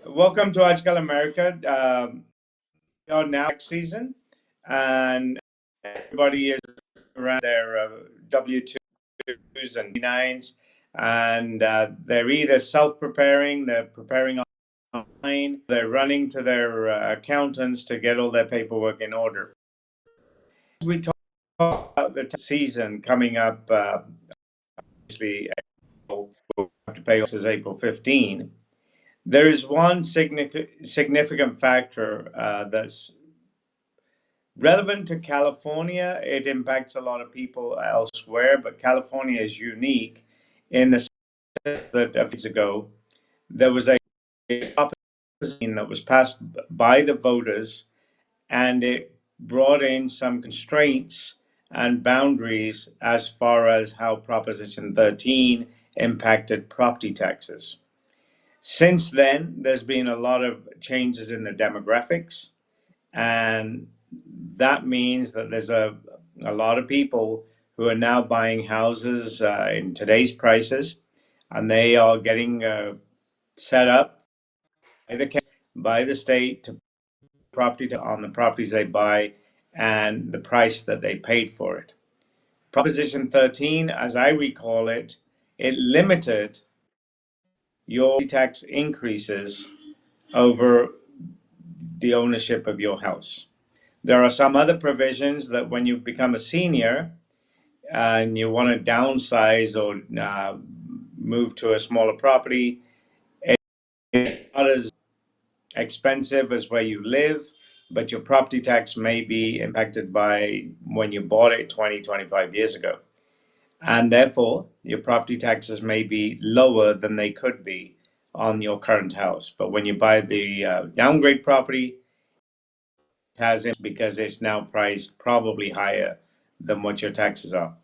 Welcome to Ajkal America. Our now season, and everybody is around their W-2s and D9s, and they're either self-preparing, they're preparing online, they're running to their accountants to get all their paperwork in order. We talk about the season coming up. Obviously, April, we'll have to pay is April 15. There is one significant factor that's relevant to California. It impacts a lot of people elsewhere, but California is unique in the sense that a few years ago there was a proposition that was passed by the voters, and it brought in some constraints and boundaries as far as how Proposition 13 impacted property taxes. Since then, there's been a lot of changes in the demographics, and that means that there's a lot of people who are now buying houses in today's prices, and they are getting set up by the state to property on the properties they buy and the price that they paid for it. Proposition 13, as I recall it, it limited your tax increases over the ownership of your house. There are some other provisions that when you become a senior and you want to downsize or move to a smaller property, it's not as expensive as where you live, but your property tax may be impacted by when you bought it 20, 25 years ago. And therefore, your property taxes may be lower than they could be on your current house. But when you buy the downgrade property, it has it because it's now priced probably higher than what your taxes are.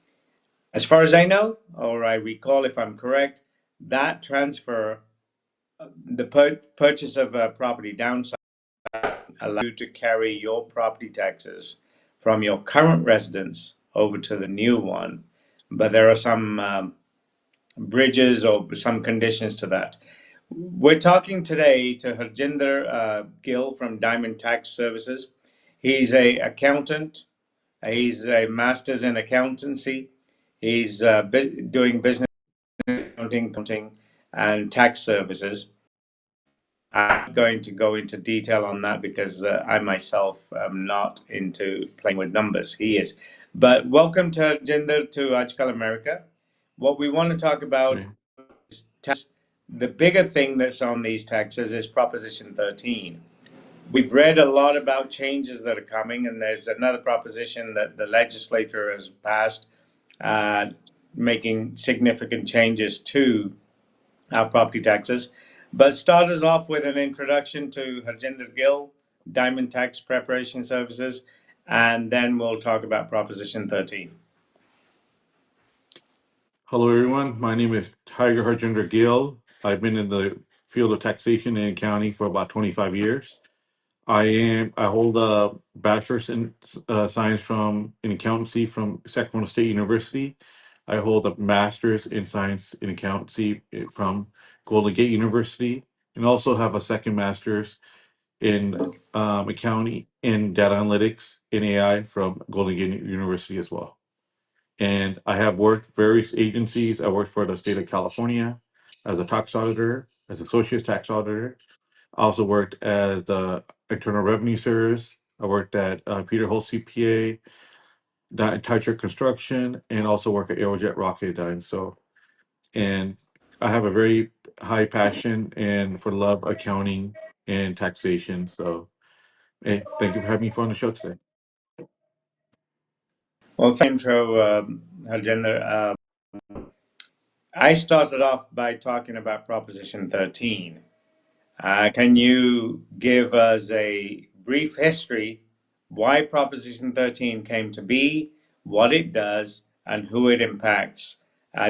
As far as I know, or I recall if I'm correct, that transfer, the purchase of a property downside, allows you to carry your property taxes from your current residence over to the new one. But there are some bridges or some conditions to that. We're talking today to Harjinder Gill from Diamond Tax Services. He's a accountant. He's a master's in accountancy. He's doing business accounting, and tax services. I'm not going to go into detail on that because I myself am not into playing with numbers. He is. But welcome to Jinder to Ajkal America. What we want to talk about is tax. The bigger thing that's on these taxes is Proposition 13. We've read a lot about changes that are coming, and there's another proposition that the legislature has passed making significant changes to our property taxes. But start us off with an introduction to Harjinder Gill, Diamond Tax Preparation Services, and then we'll talk about Proposition 13. Hello, everyone. My name is Tiger Harjinder Gill. I've been in the field of taxation and accounting for about 25 years. I hold a bachelor's in science in accountancy from Sacramento State University. I hold a master's in science in accountancy from Golden Gate University, and also have a second master's in accounting and data analytics in AI from Golden Gate University as well. And I have worked various agencies. I worked for the state of California as a tax auditor, as associate tax auditor. I also worked as the Internal Revenue Service. I worked at Peter Holt CPA, Tycher Construction, and also work at Aerojet Rocketdyne. And I have a very high passion and for love accounting and taxation. So, hey, thank you for having me on the show today. Well, thank you, Harjinder. I started off by talking about Proposition 13. Can you give us a brief history why Proposition 13 came to be, what it does, and who it impacts?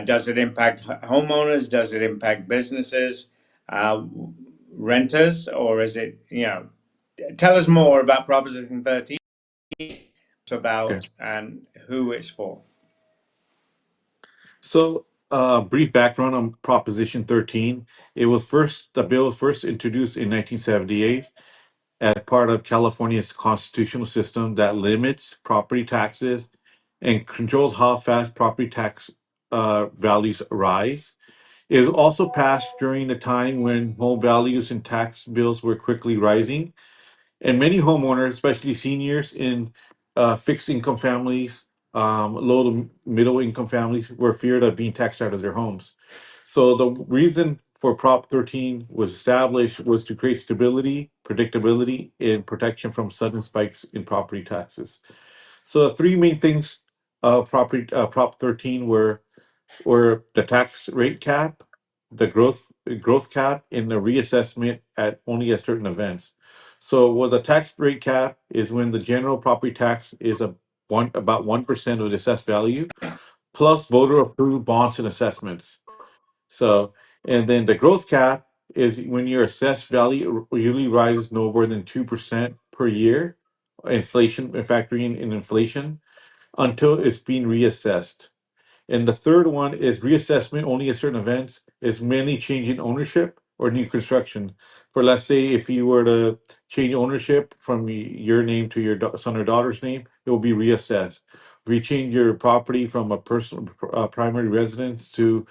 Does it impact homeowners? Does it impact businesses, renters, or is it, tell us more about Proposition 13, Okay. about and who it's for. So brief background on Proposition 13. The bill was first introduced in 1978 as part of California's constitutional system that limits property taxes and controls how fast property tax values rise. It was also passed during the time when home values and tax bills were quickly rising, and many homeowners, especially seniors in fixed income families, low to middle income families, were feared of being taxed out of their homes. So the reason for Prop 13 was established was to create stability, predictability, and protection from sudden spikes in property taxes. So the three main things of Prop 13 were the tax rate cap, the growth cap, and the reassessment at only at certain events. So, what the tax rate cap is when the general property tax is about 1% of the assessed value, plus voter approved bonds and assessments. So, and then the growth cap is when your assessed value usually rises no more than 2% per year, factoring in inflation, until it's being reassessed. And the third one is reassessment only at certain events is mainly change in ownership or new construction. For, let's say, if you were to change ownership from your name to your son or daughter's name, it will be reassessed. If you change your property from a personal primary residence to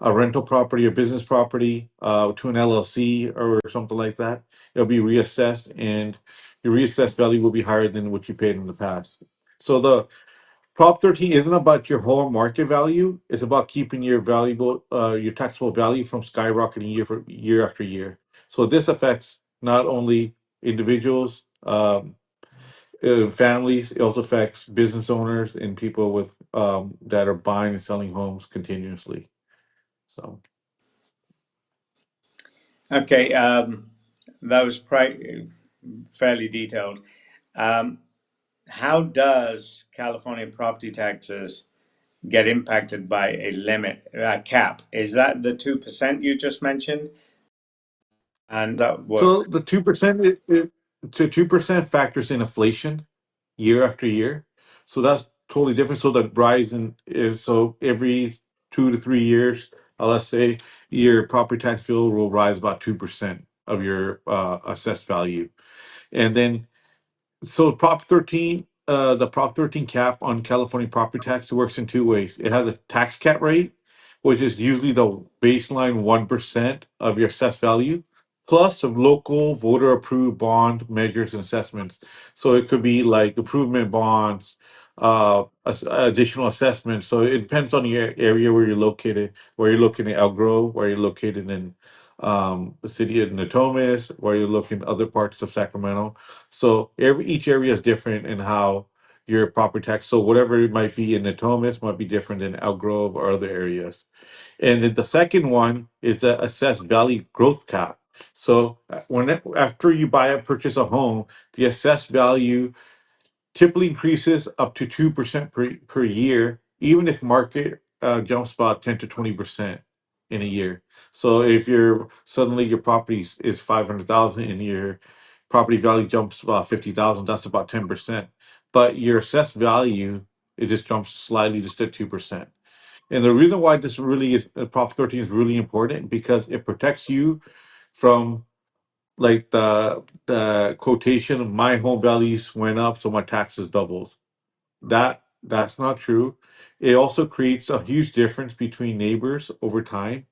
a rental property or business property to an LLC or something like that, it'll be reassessed, and your reassessed value will be higher than what you paid in the past. So the Prop 13 isn't about your whole market value. It's about keeping your taxable value from skyrocketing year after year. So this affects not only individuals, families. It also affects business owners and people with that are buying and selling homes continuously. So Okay, that was fairly detailed. Um, how does California property taxes get impacted by a limit cap? Is that the 2% you just mentioned? And that So work? the 2% to 2% factors in inflation year after year. So that's totally different. So the rise in is so every 2 to 3 years, let's say your property tax bill will rise about 2% of your assessed value. And then so the Prop 13 cap on California property tax works in two ways. It has a tax cap rate, which is usually the baseline 1% of your assessed value, plus some local voter approved bond measures and assessments. So it could be like improvement bonds, additional assessments. So it depends on your area where you're located, where you're looking at Elk Grove, where you're located in the city of Natomas, where you're looking other parts of Sacramento. So each area is different in how your property tax. So whatever it might be in Natomas might be different in Elk Grove or other areas. And then the second one is the assessed value growth cap. So after you purchase a home, the assessed value typically increases up to 2% per year, even if market jumps about 10 to 20% in a year. So if your property is 500,000 and your property value jumps about 50,000, that's about 10%. But your assessed value, it just jumps slightly just at 2%. And the reason why this really is Prop 13 is really important because it protects you from like the quotation, my home values went up so my taxes doubled. That's not true. It also creates a huge difference between neighbors over time.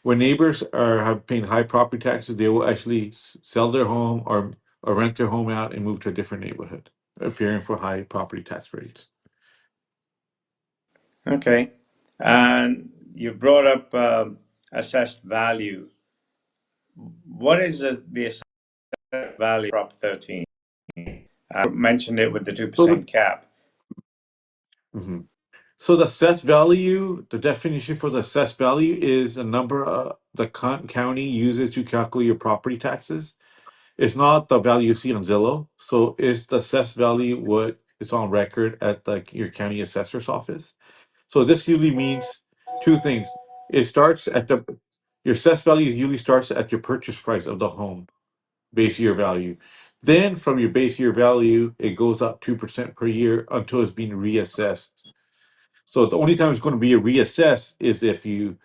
When neighbors are have paying high property taxes, they will actually sell their home or rent their home out and move to a different neighborhood, fearing for high property tax rates. Okay. And you brought up assessed value. What is the assessed value Prop 13? I mentioned it with the So the 2% cap. mhm. So the assessed value, the definition for the assessed value is a number the county uses to calculate your property taxes. It's not the value you see on Zillow. So it's the assessed value what is on record at your county assessor's office. So this usually means two things. It starts at your assessed value usually starts at your purchase price of the home, base year value. Then from your base year value, it goes up 2% per year until it's being reassessed. So the only time it's going to be a reassess is if you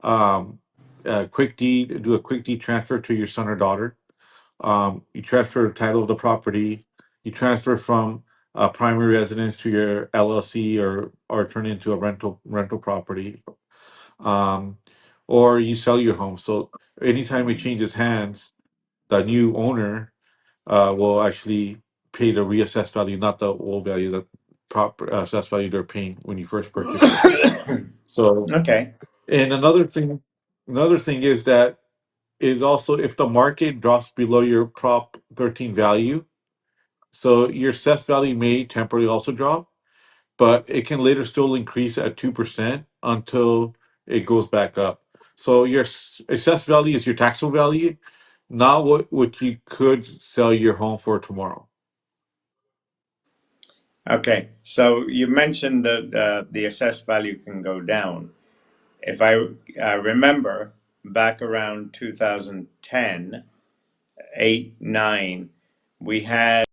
um, do a quick deed transfer to your son or daughter. You transfer title of the property. You transfer from a primary residence to your LLC, or turn it into a rental property. Um, or you sell your home. So anytime it changes hands, the new owner will actually pay the reassessed value, not the old value, the proper assessed value they're paying when you first purchased it. So, Okay. and another thing is that is also if the market drops below your Prop 13 value, so your assessed value may temporarily also drop, but it can later still increase at 2% until it goes back up. So your assessed value is your taxable value, not what you could sell your home for tomorrow. Okay. So you mentioned that the assessed value can go down. If I remember back around 2010, 8, 9, we had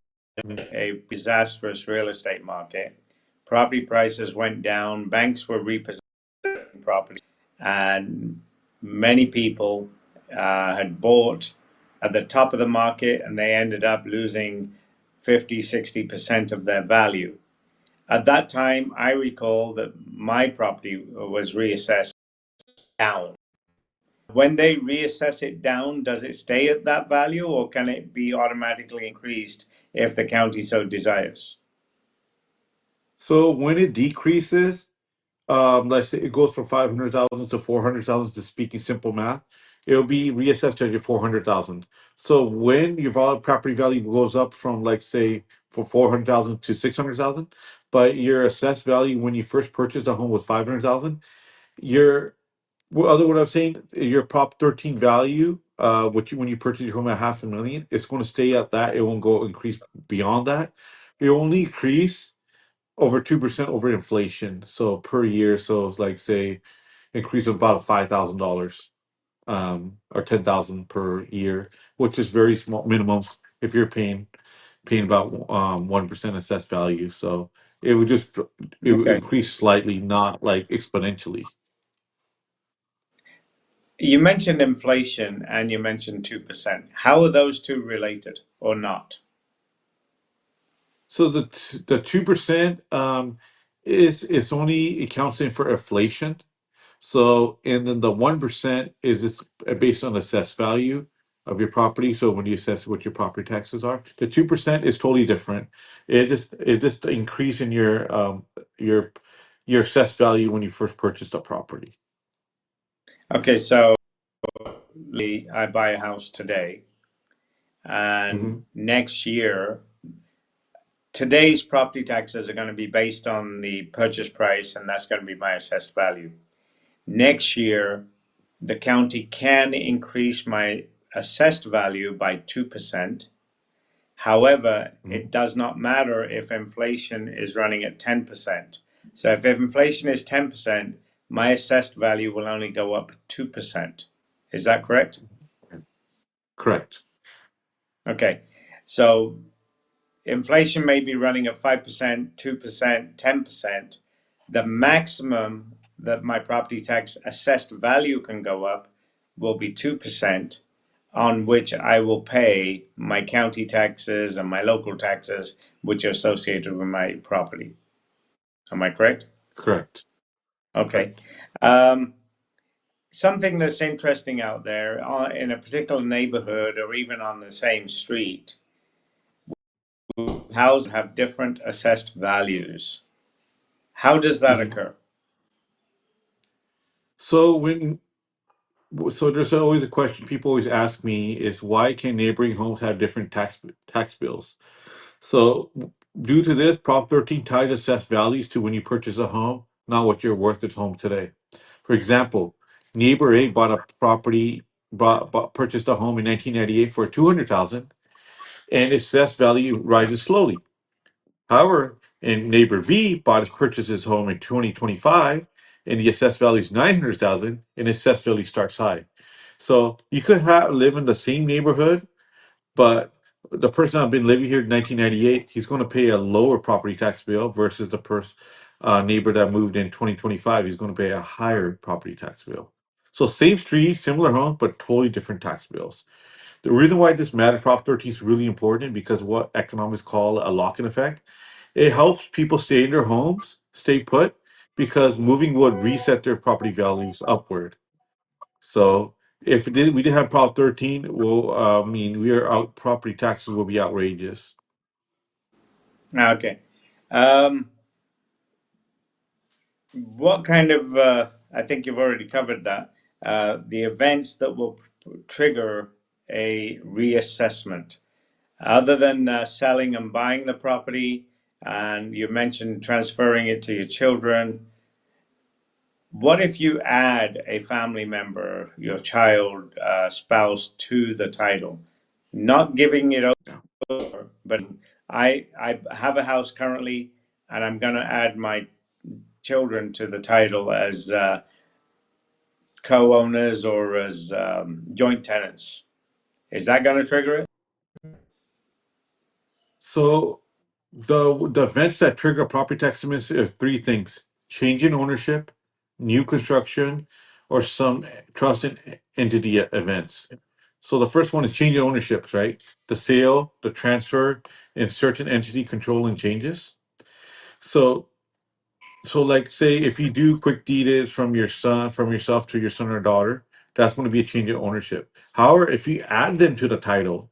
a disastrous real estate market. Property prices went down, banks were repossessing property, and many people had bought at the top of the market and they ended up losing 50, 60% of their value. At that time, I recall that my property was reassessed down. When they reassess it down, does it stay at that value or can it be automatically increased if the county so desires? So when it decreases, let's say it goes from 500,000 to 400,000, to speaking simple math, it'll be reassessed to your 400,000. So when your property value goes up from, like, say, for 400,000 to 600,000, but your assessed value when you first purchased the home was 500,000, your what I'm saying, your Prop 13 value, which when you purchase your home at 500,000, it's going to stay at that. It won't go increase beyond that. It will only increase over 2% over inflation. So per year, so it's like, say, increase of about $5,000, or 10,000 per year, which is very small minimum if you're paying about 1% assessed value. So it would just it would Okay. increase slightly, not like exponentially. You mentioned inflation and you mentioned 2%. How are those two related or not? So the 2% is only accounting for inflation. So, and then the 1% is it's based on assessed value of your property. So when you assess what your property taxes are, the 2% is totally different. It just increase in your your assessed value when you first purchased a property. Okay, so I buy a house today and Hmm. next year, today's property taxes are going to be based on the purchase price and that's going to be my assessed value. Next year, the county can increase my assessed value by 2%. However, Hmm. it does not matter if inflation is running at 10%. So if inflation is 10%, my assessed value will only go up 2%. Is that correct? Correct. Okay. So inflation may be running at 5%, 2%, 10%. The maximum that my property tax assessed value can go up will be 2%, on which I will pay my county taxes and my local taxes, which are associated with my property. Am I correct? Correct. Okay. Correct. Um, Something that's interesting out there in a particular neighborhood or even on the same street, houses have different assessed values. How does that Hmm. occur? So so there's always a question people always ask me is, why can neighboring homes have different tax bills? So, due to this, Prop 13 ties assessed values to when you purchase a home, not what you're worth at home today. For example, neighbor A purchased a home in 1998 for 200,000, and its assessed value rises slowly. However, and neighbor B purchased his home in 2025, and the assessed value is 900,000, and its assessed value starts high. So you could live in the same neighborhood, but the person I've been living here in 1998, he's going to pay a lower property tax bill versus the person neighbor that moved in 2025 is going to pay a higher property tax bill. So same street, similar home, but totally different tax bills. The reason why this matter Prop 13 is really important because what economists call a lock-in effect. It helps people stay in their homes, stay put, because moving would reset their property values upward. So if we didn't have Prop 13, well, I mean, we are out. Property taxes will be outrageous. Okay. Um, what kind of, I think you've already covered that, the events that will trigger a reassessment, other than selling and buying the property, and you mentioned transferring it to your children. What if you add a family member, your child, spouse, to the title? Not giving it Yeah. over, but I have a house currently, and I'm going to add my children to the title as co-owners or as joint tenants. Is that going to trigger it? So the events that trigger property tax payments are three things: change in ownership, new construction, or some trust and entity events. So the first one is change in ownerships, right? The sale, the transfer, and certain entity controlling changes. So like say if you do quick deeds from your son from yourself to your son or daughter, that's going to be a change in ownership. However, if you add them to the title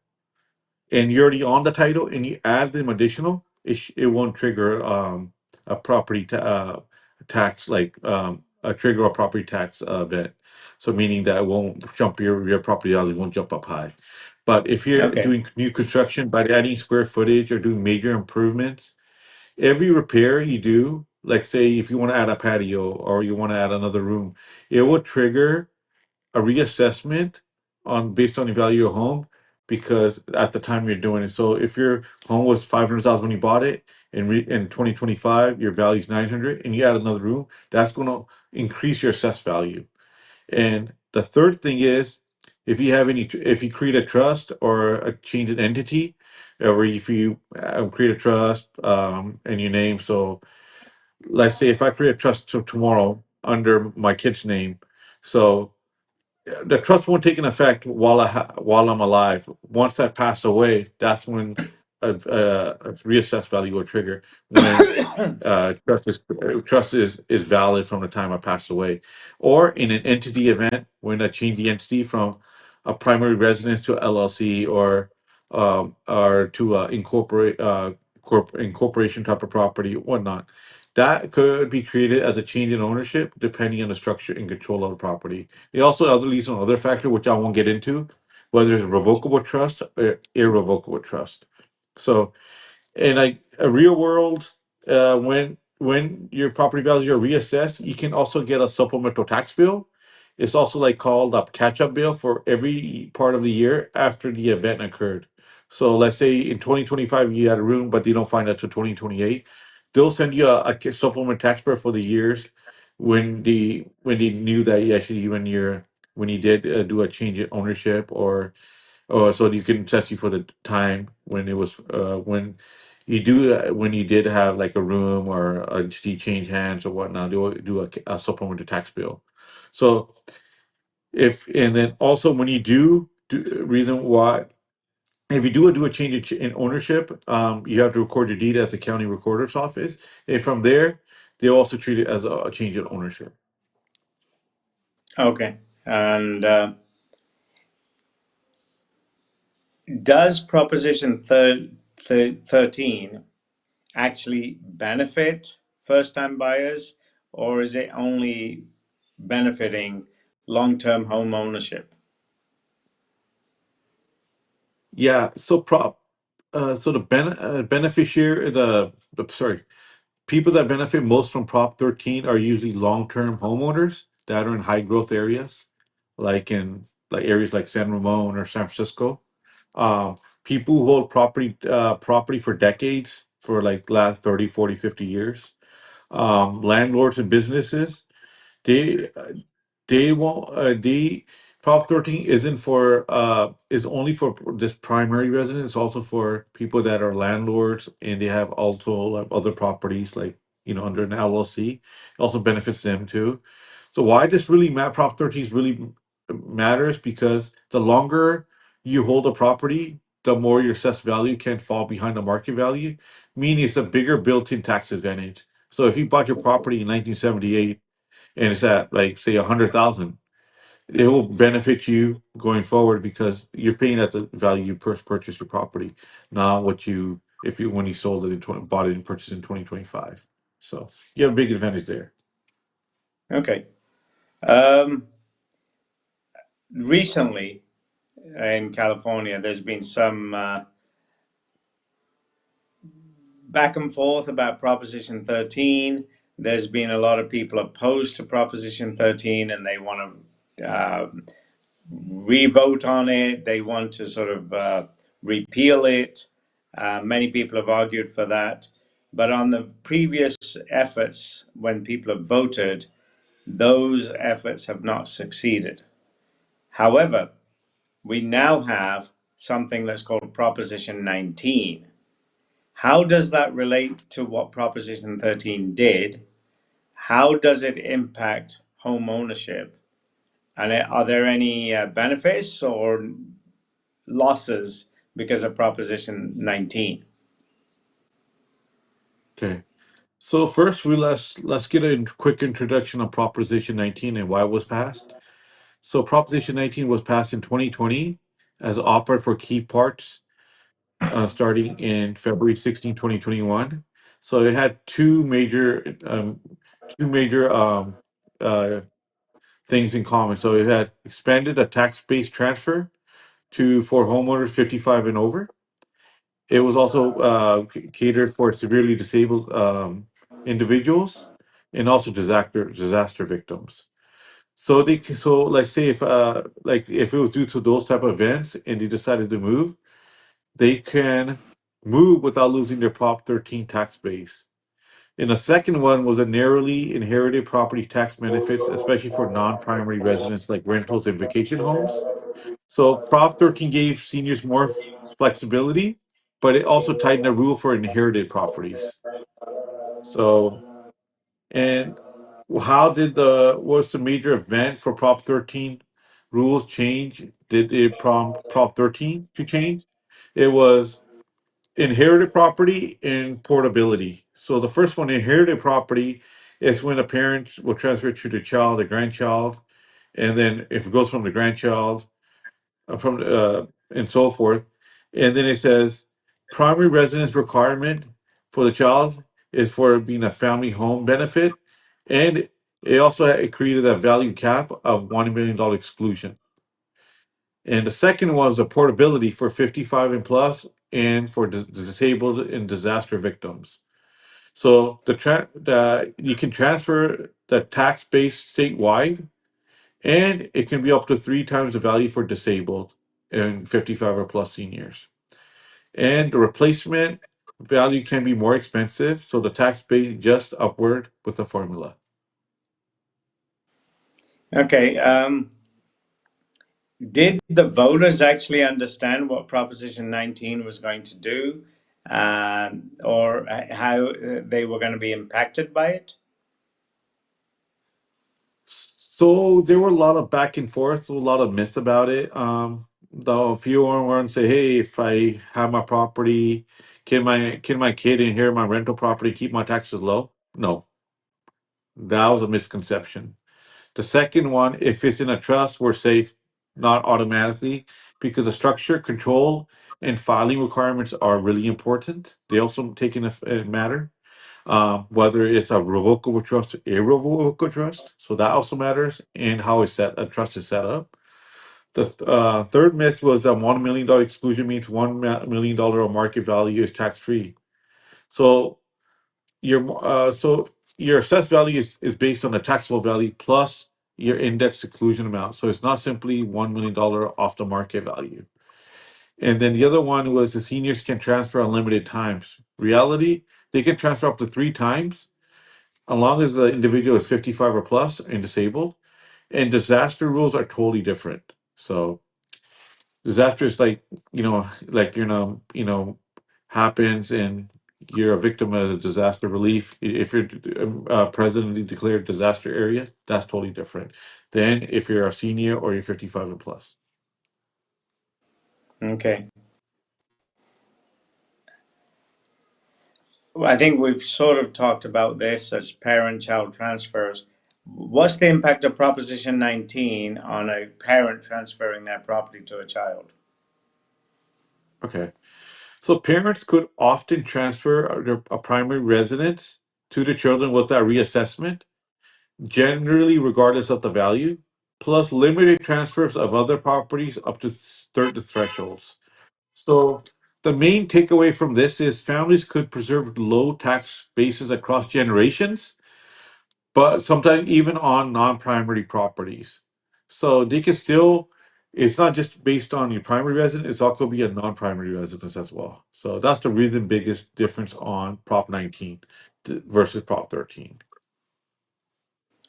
and you're already on the title and you add them additional, it won't trigger a tax, like a trigger a property tax event. So meaning that it won't jump your property value won't jump up high. But if you're Okay. doing new construction by adding square footage or doing major improvements, every repair you do, like say if you want to add a patio or you want to add another room, it will trigger a reassessment on based on the value of your home because at the time you're doing it. So if your home was 500,000 when you bought it and in 2025 your value is 900 and you add another room, that's going to increase your assessed value. And the third thing is if you create a trust or a change in entity, or if you create a trust in your name. So let's say if I create a trust tomorrow under my kid's name, so the trust won't take an effect while I'm alive. Once I pass away, that's when a reassessed value will trigger when trust is valid from the time I pass away, or in an entity event when I change the entity from a primary residence to LLC or to incorporation type of property whatnot. That could be created as a change in ownership depending on the structure and control of the property. They also other leads on other factor which I won't get into, whether it's revocable trust or irrevocable trust. So in like a real world, when your property values are reassessed, you can also get a supplemental tax bill. It's also like called a catch-up bill for every part of the year after the event occurred. So let's say in 2025 you had a room, but they don't find out till 2028. They'll send you a supplement tax bill for the years when they knew that you actually when you did do a change in ownership or so you can test you for the time when it was when you did have like a room or a change hands or whatnot. They will do a supplementary tax bill. So if and then also when you do reason why if you do a change in ownership, you have to record your deed at the county recorder's office, and from there they'll also treat it as a change in ownership. Okay. And does Proposition 13 actually benefit first time buyers, or is it only benefiting long term home ownership? Yeah. So the beneficiary the sorry people that benefit most from Prop 13 are usually long-term homeowners that are in high growth areas, like in like areas like San Ramon or San Francisco. People who hold property for decades, for like last 30, 40, 50 years. Landlords and businesses, they they won't the Prop 13 isn't for is only for this primary residence, also for people that are landlords and they have also like other properties like under an LLC. It also benefits them too. So why this really Prop 13 really matters, because the longer you hold a property, the more your assessed value can fall behind the market value, meaning it's a bigger built-in tax advantage. So if you bought your property in 1978 and it's at like say 100,000, it will benefit you going forward because you're paying at the value you first purchased your property, not what you if you when you sold it in bought it and purchased in 2025. So you have a big advantage there. Okay. Recently in California, there's been some back and forth about Proposition 13. There's been a lot of people opposed to Proposition 13, and they want to re-vote on it. They want to sort of repeal it. Many people have argued for that. But on the previous efforts, when people have voted, those efforts have not succeeded. However, we now have something that's called Proposition 19. How does that relate to what Proposition 13 did? How does it impact home ownership? And are there any benefits or losses because of Proposition 19? Okay. So first, let's get a quick introduction of Proposition 19 and why it was passed. So Proposition 19 was passed in 2020 as offered for key parts starting in February 16, 2021. So it had two major uh, things in common. So it had expanded a tax-based transfer to for homeowners 55 and over. It was also catered for severely disabled individuals and also disaster victims. So like say if it was due to those type of events and they decided to move, they can move without losing their Prop 13 tax base. And the second one was a narrowly inherited property tax benefits, especially for non-primary residents like rentals and vacation homes. So Prop 13 gave seniors more flexibility, but it also tightened the rule for inherited properties. So, and how did what's the major event for Prop 13 rules change? Did it prompt Prop 13 to change? It was inherited property and portability. So the first one, inherited property, is when a parent will transfer it to the child, the grandchild, and then if it goes from the grandchild, from and so forth. And then it says primary residence requirement for the child is for being a family home benefit, and it also it created a value cap of $1 million exclusion. And the second was a portability for 55 and plus, and for disabled and disaster victims. So the you can transfer the tax base statewide, and it can be up to 3 times the value for disabled and 55 or plus seniors. And the replacement value can be more expensive, so the tax base just upward with the formula. Okay. Did the voters actually understand what Proposition 19 was going to do, or how they were going to be impacted by it? So there were a lot of back and forth, a lot of myths about it. The few ones say, "Hey, if I have my property, can my kid inherit my rental property, keep my taxes low?" No, that was a misconception. The second one, if it's in a trust, we're safe, not automatically, because the structure, control, and filing requirements are really important. They also take in a matter. Whether it's a revocable trust or irrevocable trust, so that also matters, and how a trust is set up. The third myth was that $1 million exclusion means $1 million of market value is tax free. So your assessed value is based on the taxable value plus your index exclusion amount. So it's not simply $1 million off the market value. And then the other one was the seniors can transfer unlimited times. Reality, they can transfer up to 3 times, as long as the individual is 55 or plus and disabled. And disaster rules are totally different. So disaster is like, like happens, and you're a victim of disaster relief. If you're presidently declared disaster area, that's totally different than if you're a senior or you're 55 and plus. Okay. Well, I think we've sort of talked about this as parent-child transfers. What's the impact of Proposition 19 on a parent transferring their property to a child? Okay. So parents could often transfer a primary residence to the children without reassessment, generally regardless of the value, plus limited transfers of other properties up to certain thresholds. So the main takeaway from this is families could preserve low tax bases across generations, but sometimes even on non-primary properties. So they can still, it's not just based on your primary residence, it's also be a non-primary residence as well. So that's the reason biggest difference on Prop 19 versus Prop 13.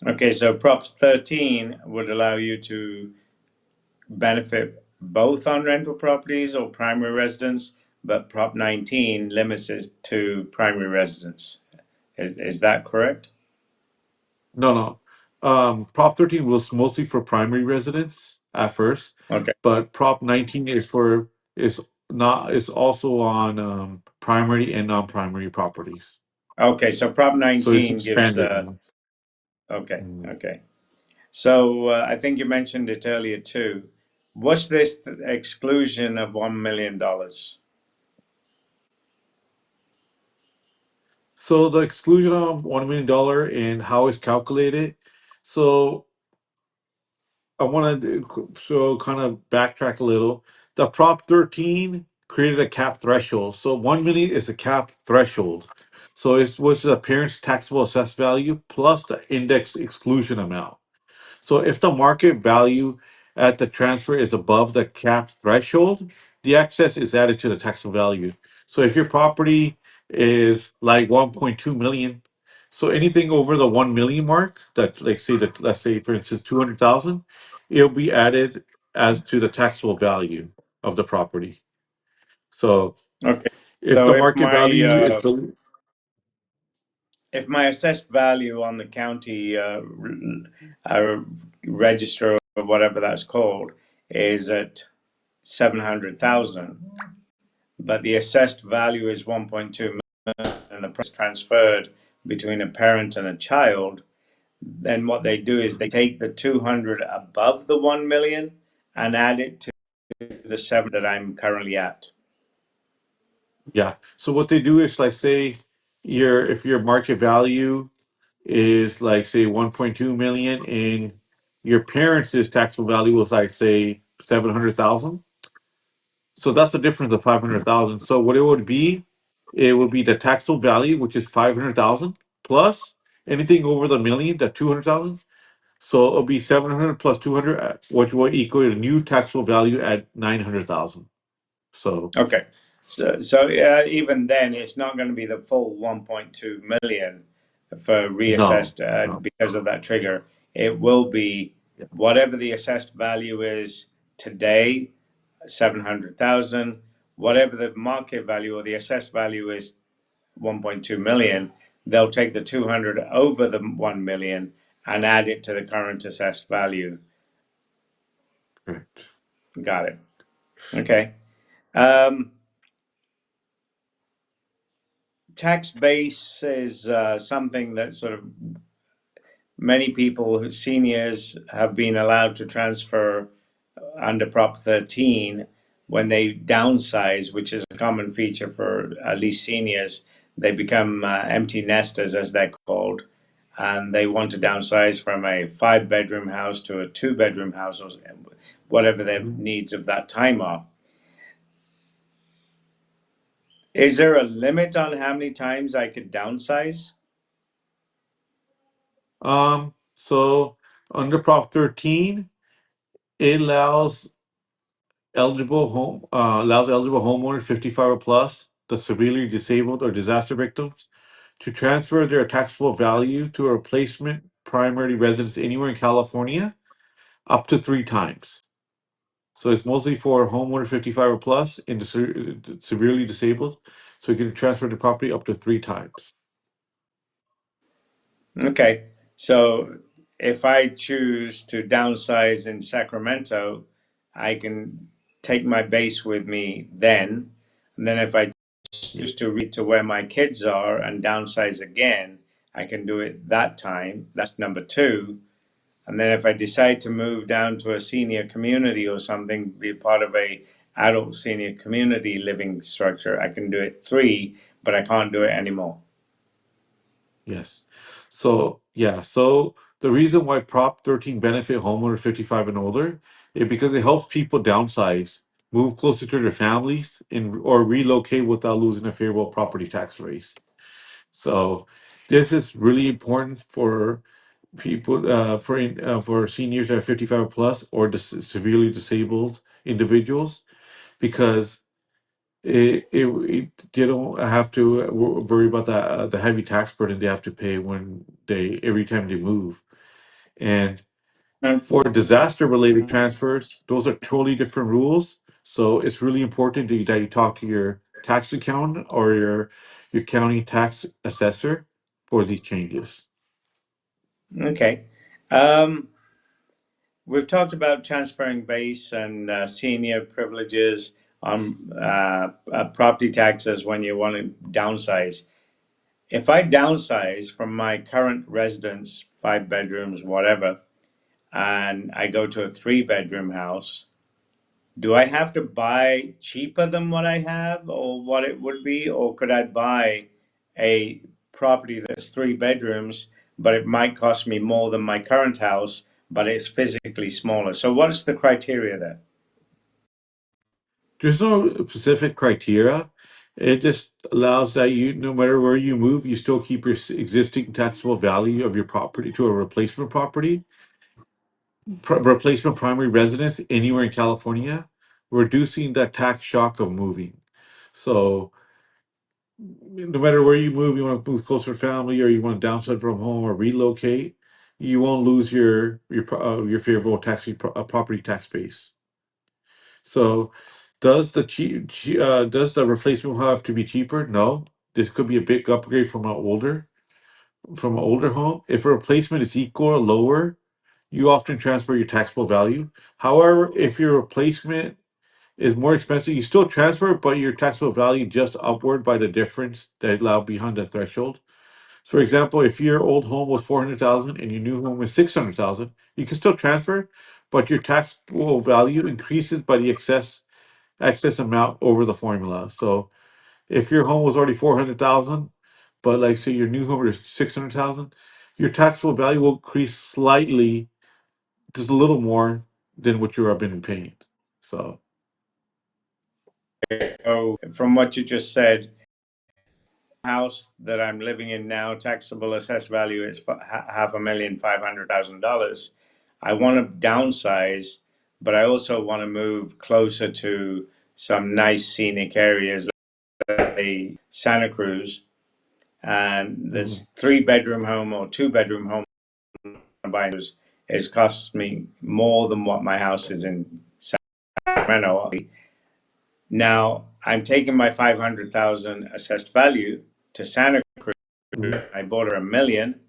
Okay, so Prop 13 would allow you to benefit both on rental properties or primary residence, but Prop 19 limits it to primary residence. Is that correct? No, no. Prop 13 was mostly for primary residence at first, Okay. but Prop 19 is not is also on primary and non-primary properties. Okay, so Prop So it's 19 gives, expanded now. okay, Mm. okay. So I think you mentioned it earlier too. What's this exclusion of $1 million? So the exclusion of $1 million and how it's calculated. So I want to kind of backtrack a little. The Prop 13 created a cap threshold. So 1 million is a cap threshold. So it's what's the parent's taxable assessed value plus the index exclusion amount. So if the market value at the transfer is above the cap threshold, the excess is added to the taxable value. So if your property is like 1.2 million, so anything over the 1 million mark, that like say that let's say for instance 200,000, it'll be added as to the taxable value of the property. So Okay, if so the market value is the if my assessed value on the county register or whatever that's called is at 700,000, but the assessed value is 1.2 million, and the price transferred between a parent and a child, then what they do is they take the 200 above the 1 million and add it to the 7 that I'm currently at. yeah. So what they do is like say your if your market value is like say 1.2 million and your parents' taxable value was like say 700,000. So that's the difference of 500,000. So what it would be the taxable value, which is 500,000 plus anything over the million, the 200,000. So it'll be 700 plus 200, which will equal a new taxable value at 900,000. So Okay. So even then, it's not going to be the full 1.2 million for no, reassessed no. because of that trigger. It will be Yeah, whatever the assessed value is today, 700,000. Whatever the market value or the assessed value is, 1.2 million. They'll take the 200 over the 1 million and add it to the current assessed value. correct. Got it. Okay. Um, Tax base is something that sort of many people, seniors, have been allowed to transfer under Prop 13 when they downsize, which is a common feature for at least seniors. They become empty nesters, as they're called, and they want to downsize from a 5 bedroom house to a 2 bedroom house, or whatever their Mhm. needs of that time are. Is there a limit on how many times I could downsize? So under Prop 13, it allows eligible homeowners 55 or plus, the severely disabled or disaster victims, to transfer their taxable value to a replacement primary residence anywhere in California up to 3 times. So it's mostly for homeowners 55 or plus and severely disabled. So you can transfer the property up to 3 times. Okay. So if I choose to downsize in Sacramento, I can take my base with me then. And then if I Yeah. choose to read to where my kids are and downsize again, I can do it that time. That's number two. And then if I decide to move down to a senior community or something, be part of a adult senior community living structure, I can do it three, but I can't do it anymore. Yes. So yeah. So the reason why Prop 13 benefit homeowners 55 and older is because it helps people downsize, move closer to their families, and or relocate without losing a favorable property tax rate. So this is really important for people for seniors that are 55 plus or severely disabled individuals because they don't have to worry about the heavy tax burden they have to pay when they every time they move. And for disaster related transfers, those are totally different rules. So it's really important that you talk to your tax accountant or your county tax assessor for these changes. Okay. We've talked about transferring base and senior privileges on property taxes when you want to downsize. If I downsize from my current residence, 5 bedrooms, whatever, and I go to a 3 bedroom house, do I have to buy cheaper than what I have or what it would be? Or could I buy a property that's 3 bedrooms, but it might cost me more than my current house, but it's physically smaller? So, what's the criteria there? There's no specific criteria. It just allows that you, no matter where you move, you still keep your existing taxable value of your property to a replacement property, replacement primary residence anywhere in California, reducing that tax shock of moving. So no matter where you move, you want to move closer to family, or you want to downsize from home or relocate, you won't lose your favorable property tax base. So, does the replacement have to be cheaper? No. This could be a big upgrade from an older home. If a replacement is equal or lower, you often transfer your taxable value. However, if your replacement is more expensive, you still transfer, but your taxable value just upward by the difference that allowed behind the threshold. So, for example, if your old home was 400,000 and your new home is 600,000, you can still transfer, but your taxable value increases by the excess amount over the formula. So if your home was already 400,000, but like say your new home is 600,000, your taxable value will increase slightly, just a little more than what you have been paying. So So, from what you just said, house that I'm living in now, taxable assessed value is half a million, $500,000. I want to downsize, but I also want to move closer to some nice scenic areas like Santa Cruz. And mhm. this 3 bedroom home or 2 bedroom home I'm buying is cost me more than what my house is in Sacramento. Now I'm taking my 500,000 assessed value to Santa Cruz. Mhm. I bought her a million.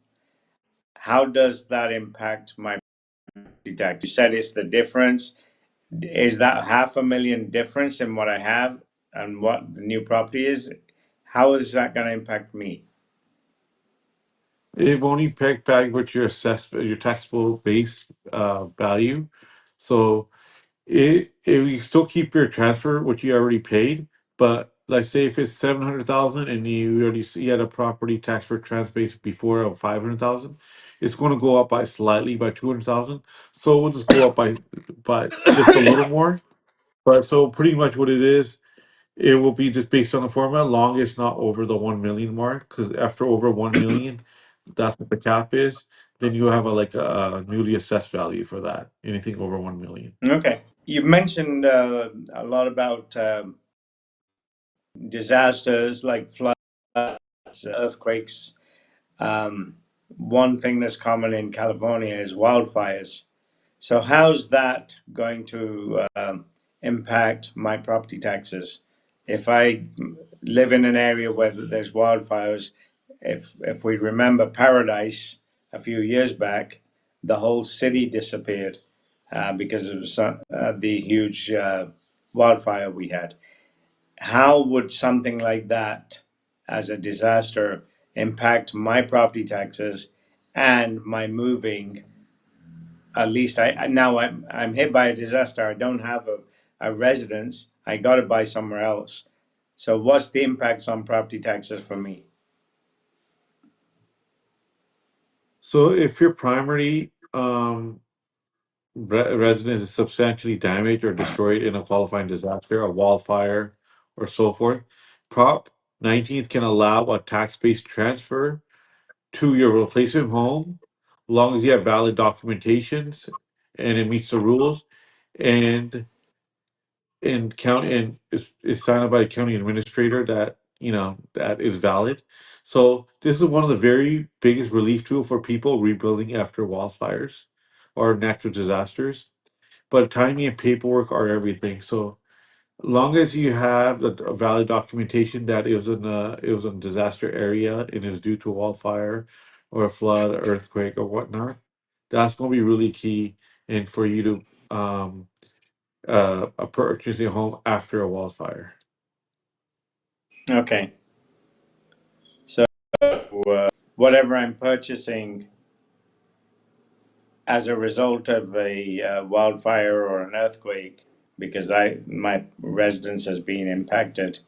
How does that impact my property tax? You said it's the difference. Is that half a million difference in what I have and what the new property is? How is that going to impact me? It won't impact back what your taxable base value. So it you still keep your transfer what you already paid, but like say if it's 700,000 and you had a property tax for transfer base before of 500,000, it's going to go up by slightly by 200,000. So we'll just go up by just a little more. But so pretty much what it is, it will be just based on the formula, long as not over the 1 million mark. Because after over 1 million, that's what the cap is. Then you have a newly assessed value for that. Anything over 1 million. Okay. You mentioned a lot about disasters like floods, earthquakes. Um, One thing that's common in California is wildfires. So how's that going to impact my property taxes? If I live in an area where there's wildfires, if we remember Paradise a few years back, the whole city disappeared because of the huge wildfire we had. How would something like that, as a disaster, impact my property taxes and my moving? At least now I'm hit by a disaster. I don't have a residence. I got to buy somewhere else. So what's the impacts on property taxes for me? So if your primary residence is substantially damaged or destroyed in a qualifying disaster, a wildfire, or so forth, Prop 19 can allow a tax-based transfer to your replacement home, as long as you have valid documentations and it meets the rules, and is signed by a county administrator that that is valid. So this is one of the very biggest relief tool for people rebuilding after wildfires or natural disasters. But timing and paperwork are everything. So long as you have the valid documentation that it was a disaster area and it was due to a wildfire or a flood, earthquake, or whatnot, that's going to be really key. And for you to purchase a home after a wildfire. Okay, so whatever I'm purchasing as a result of a wildfire or an earthquake, because my residence has been impacted,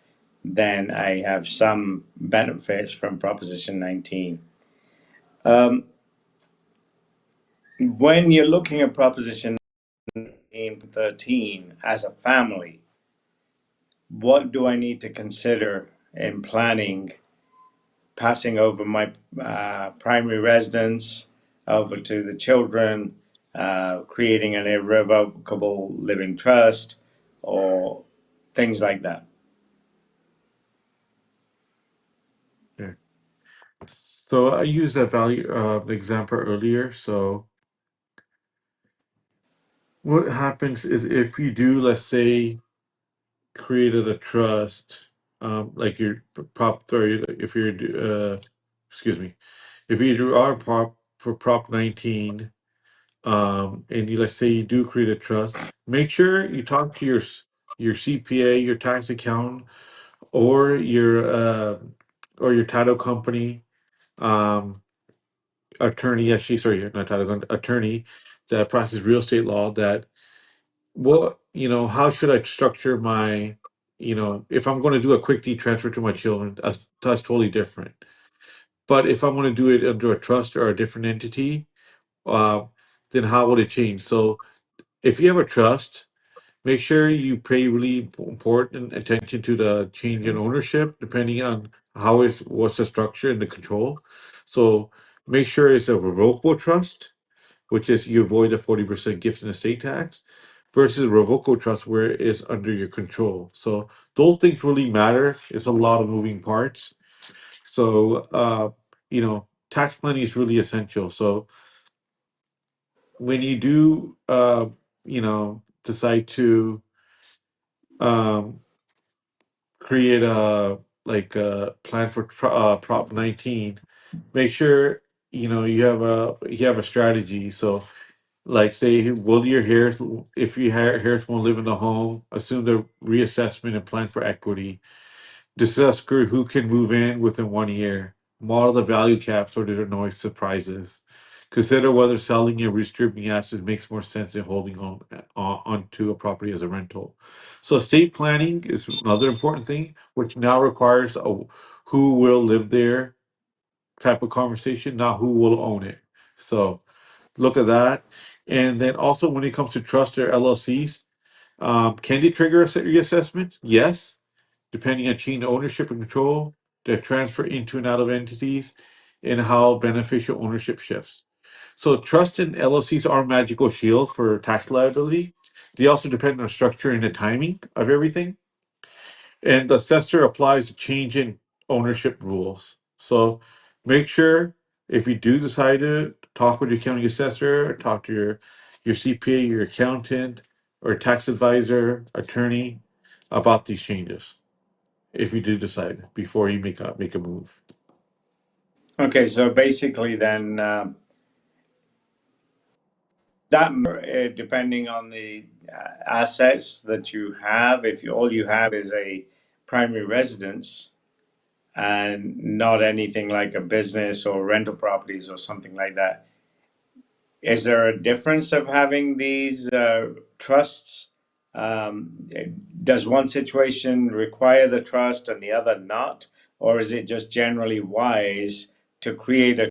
then I have some benefits from Proposition 19. Um, when you're looking at Proposition 13 as a family, what do I need to consider in planning passing over my primary residence over to the children, creating an irrevocable living trust, or things like that? Yeah. So I used that value example earlier. So what happens is if you do, let's say, created a trust, like your prop 30, like if you're, excuse me, if you are prop for prop 19, and you, let's say you do create a trust, make sure you talk to your CPA, your tax accountant, or your title company, um, attorney, actually, sorry, not title company, attorney that practices real estate law, that how should I structure my, if I'm going to do a quick deed transfer to my children, that's totally different. But if I'm going to do it under a trust or a different entity, uh, then how would it change? So if you have a trust, make sure you pay really important attention to the change in ownership, depending on what's the structure and the control. So make sure it's a revocable trust, which is you avoid the 40% gift and estate tax, versus a revocable trust where it's under your control. So those things really matter. It's a lot of moving parts. So tax planning is really essential. So when you do decide to um create a plan for prop 19, make sure you have a strategy. So like, say, will your heirs, if you heirs won't live in the home, assume the reassessment and plan for equity. Discuss who can move in within 1 year. Model the value cap so there are no surprises. Consider whether selling and redistributing assets makes more sense than holding onto a property as a rental. So estate planning is another important thing, which now requires a who will live there type of conversation, not who will own it. So look at that. And then also when it comes to trust or LLCs, can they trigger a reassessment? Yes, depending on chain ownership and control, the transfer into and out of entities, and how beneficial ownership shifts. So trust and LLCs are a magical shield for tax liability. They also depend on the structure and the timing of everything. And the assessor applies the change in ownership rules. So make sure if you do decide to talk with your county assessor, talk to your CPA, your accountant, or tax advisor, attorney about these changes if you do decide before you make a move. Okay, so basically, then that depending on the assets that you have, if all you have is a primary residence and not anything like a business or rental properties or something like that, is there a difference of having these trusts? Um, does one situation require the trust and the other not? Or is it just generally wise to create a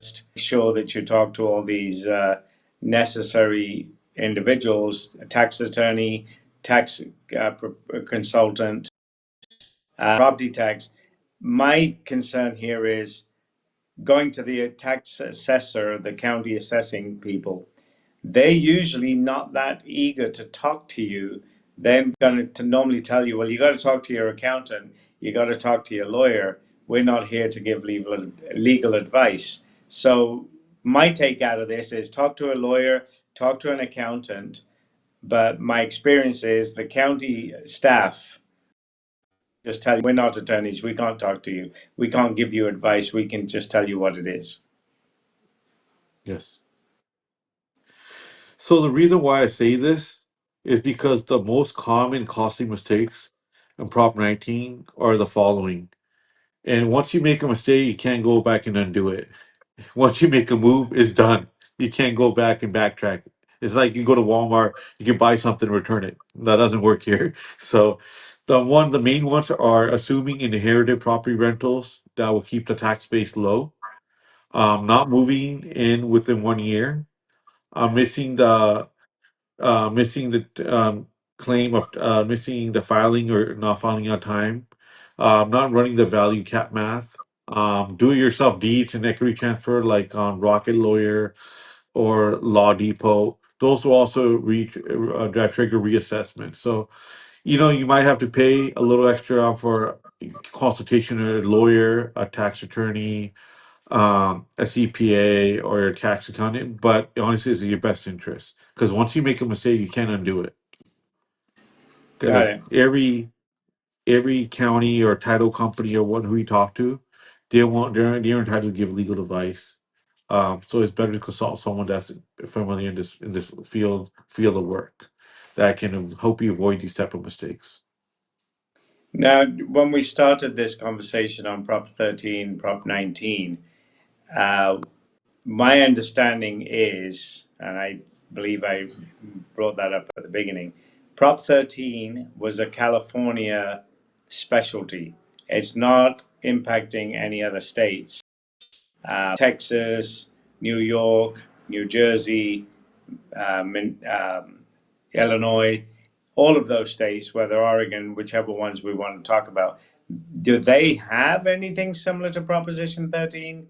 trust, make sure that you talk to all these necessary individuals, a tax attorney, tax consultant, property tax? My concern here is going to the tax assessor, the county assessing people. They're usually not that eager to talk to you. They're going to normally tell you, well, you got to talk to your accountant, you got to talk to your lawyer. We're not here to give legal advice. So, my take out of this is talk to a lawyer, talk to an accountant. But my experience is the county staff just tell you, we're not attorneys, we can't talk to you, we can't give you advice, we can just tell you what it is. Yes. So the reason why I say this is because the most common costly mistakes in Prop 19 are the following. And once you make a mistake, you can't go back and undo it. Once you make a move, it's done. You can't go back and backtrack. It's like you go to Walmart, you can buy something and return it. That doesn't work here. So the main ones are assuming inherited property rentals that will keep the tax base low, not moving in within 1 year, missing the claim of missing the filing or not filing on time, not running the value cap math, do it yourself deeds and equity transfer like on Rocket Lawyer or Law Depot. Those will also that trigger reassessment. So you might have to pay a little extra for consultation with a lawyer, a tax attorney, a CPA, or a tax accountant, but honestly, it's in your best interest because once you make a mistake, you can't undo it. Got Because it. every county or title company or what who you talk to, they're entitled to give legal advice. So it's better to consult someone that's familiar in this field of work that can help you avoid these type of mistakes. Now, when we started this conversation on Prop 13, Prop 19, uh, my understanding is, and I believe I brought that up at the beginning, Prop 13 was a California specialty. It's not impacting any other states. Texas, New York, New Jersey, Illinois, all of those states, whether Oregon, whichever ones we want to talk about, do they have anything similar to Proposition 13?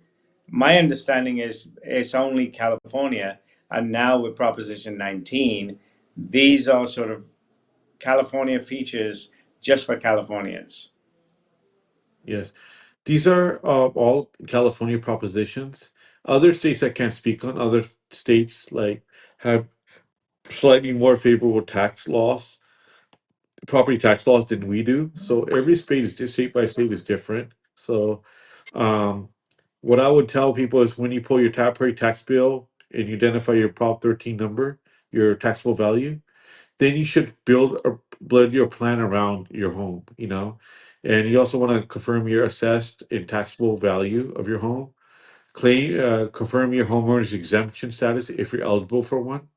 My understanding is it's only California, and now with Proposition 19, these are sort of California features just for Californians. Yes, these are all California propositions. Other states I can't speak on. Other states like have slightly more favorable tax laws, property tax laws than we do. So every state is just state by state is different. So um, what I would tell people is when you pull your property tax bill and you identify your Prop 13 number, your taxable value, then you should build your plan around your home. And you also want to confirm your assessed and taxable value of your home. Confirm your homeowner's exemption status if you're eligible for one.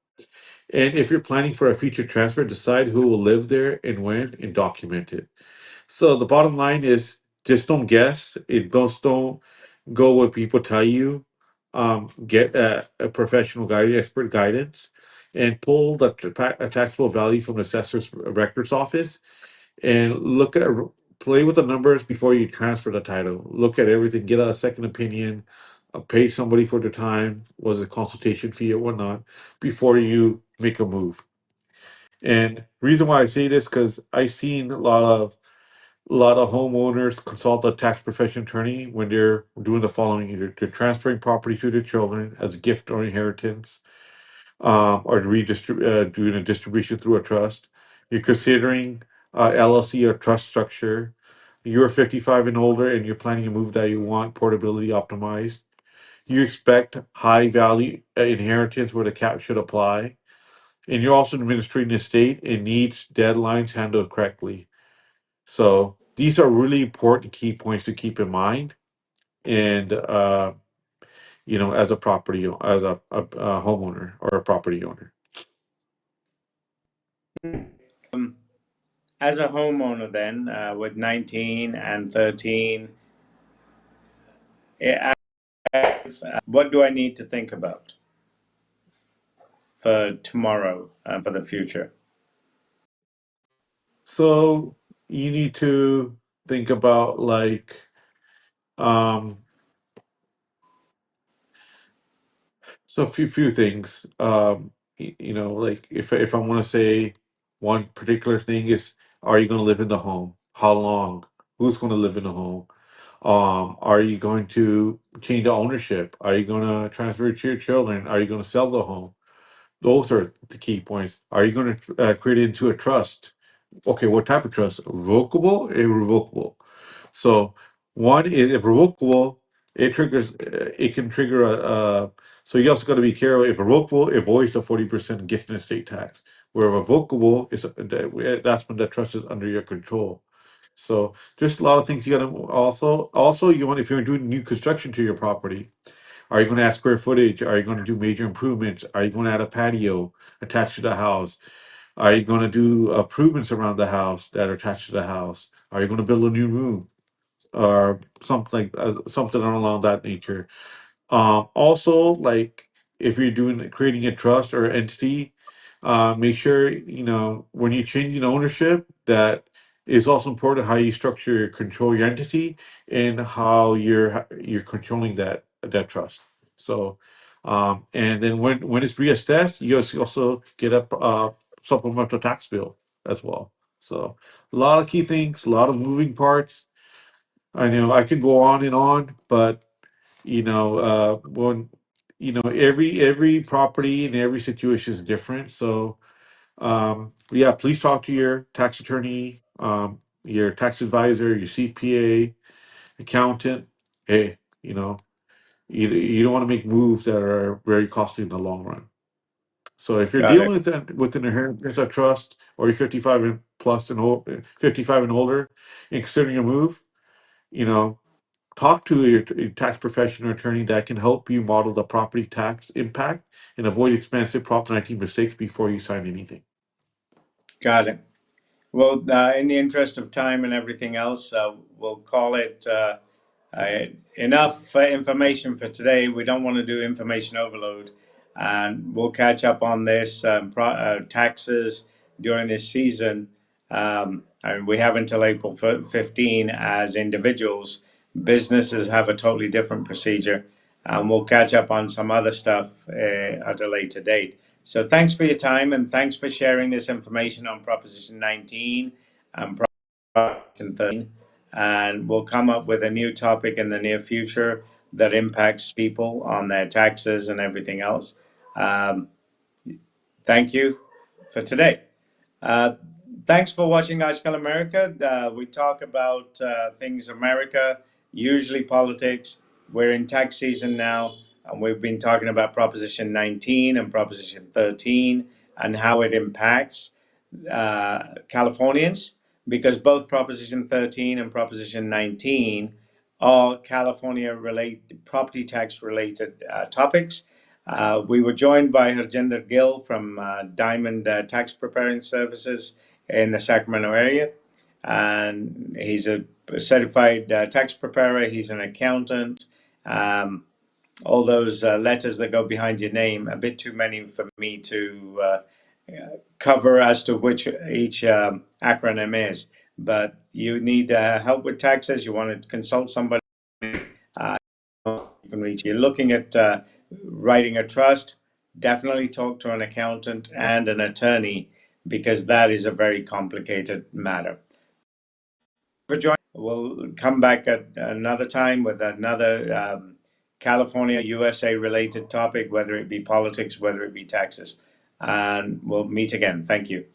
And if you're planning for a future transfer, decide who will live there and when and document it. So the bottom line is just don't guess. Don't go what people tell you. Get a professional guidance, expert guidance, and pull the taxable value from the assessor's records office and play with the numbers before you transfer the title. Look at everything, get a second opinion, pay somebody for their time, was a consultation fee or whatnot, before you make a move. And reason why I say this because I seen a lot of homeowners consult a tax profession attorney when they're doing the following: either they're transferring property to their children as a gift or inheritance, or doing a distribution through a trust. You're considering LLC or trust structure. You're 55 and older and you're planning a move that you want portability optimized. You expect high value inheritance where the cap should apply. And you're also administering the estate and needs deadlines handled correctly. So these are really important key points to keep in mind. And as a a homeowner or a property owner. Um, as a homeowner, then with 19 and 13, what do I need to think about for tomorrow and for the future? So you need to think about um a few things. Like if I want to say one particular thing is, are you going to live in the home? How long? Who's going to live in the home? Are you going to change the ownership? Are you going to transfer it to your children? Are you going to sell the home? Those are the key points. Are you going to create it into a trust? Okay, what type of trust? Revocable, irrevocable. So one is if revocable, it can trigger so you also got to be careful. If revocable, it avoids the 40% gift and estate tax. Where revocable is that's when the trust is under your control. So just a lot of things you got to also you want if you're doing new construction to your property. Are you going to add square footage? Are you going to do major improvements? Are you going to add a patio attached to the house? Are you going to do improvements around the house that are attached to the house? Are you going to build a new room or something along that nature? Also, like if you're doing creating a trust or entity, make sure when you're changing ownership that it's also important how you structure control your entity and how you're controlling that trust. So, and then when it's reassessed, you also get a supplemental tax bill as well. So, a lot of key things, a lot of moving parts. I know I could go on and on, but when every property and every situation is different. So yeah, please talk to your tax attorney, your tax advisor, your CPA, accountant. Hey, you don't want to make moves that are very costly in the long run. So if you're Got dealing it. with an inheritance of trust, or you're 55 and plus and 55 and older, and considering a move, you know talk to your tax professional attorney that can help you model the property tax impact and avoid expensive Prop 19 mistakes before you sign anything. Got it. Well, in the interest of time and everything else, we'll call it uh, enough information for today. We don't want to do information overload, and we'll catch up on this taxes during this season. And we have until April 15 as individuals. Businesses have a totally different procedure, and we'll catch up on some other stuff at a later date. So thanks for your time and thanks for sharing this information on Proposition 19 and Proposition 13. And we'll come up with a new topic in the near future that impacts people on their taxes and everything else. Um, thank you for today. Uh, Thanks for watching Ajkal America. We talk about things America, usually politics. We're in tax season now, and we've been talking about Proposition 19 and Proposition 13 and how it impacts Californians, because both Proposition 13 and Proposition 19 are California related, property tax related topics. We were joined by Harjinder Gill from Diamond Tax Preparing Services in the Sacramento area. And he's a certified tax preparer, he's an accountant. All those letters that go behind your name, a bit too many for me to cover as to which each acronym is. But you need help with taxes, you want to consult somebody, uh, you can reach. You're looking at writing a trust, definitely talk to an accountant and an attorney because that is a very complicated matter. For joining, we'll come back at another time with another California, USA related topic, whether it be politics, whether it be taxes. And we'll meet again. Thank you.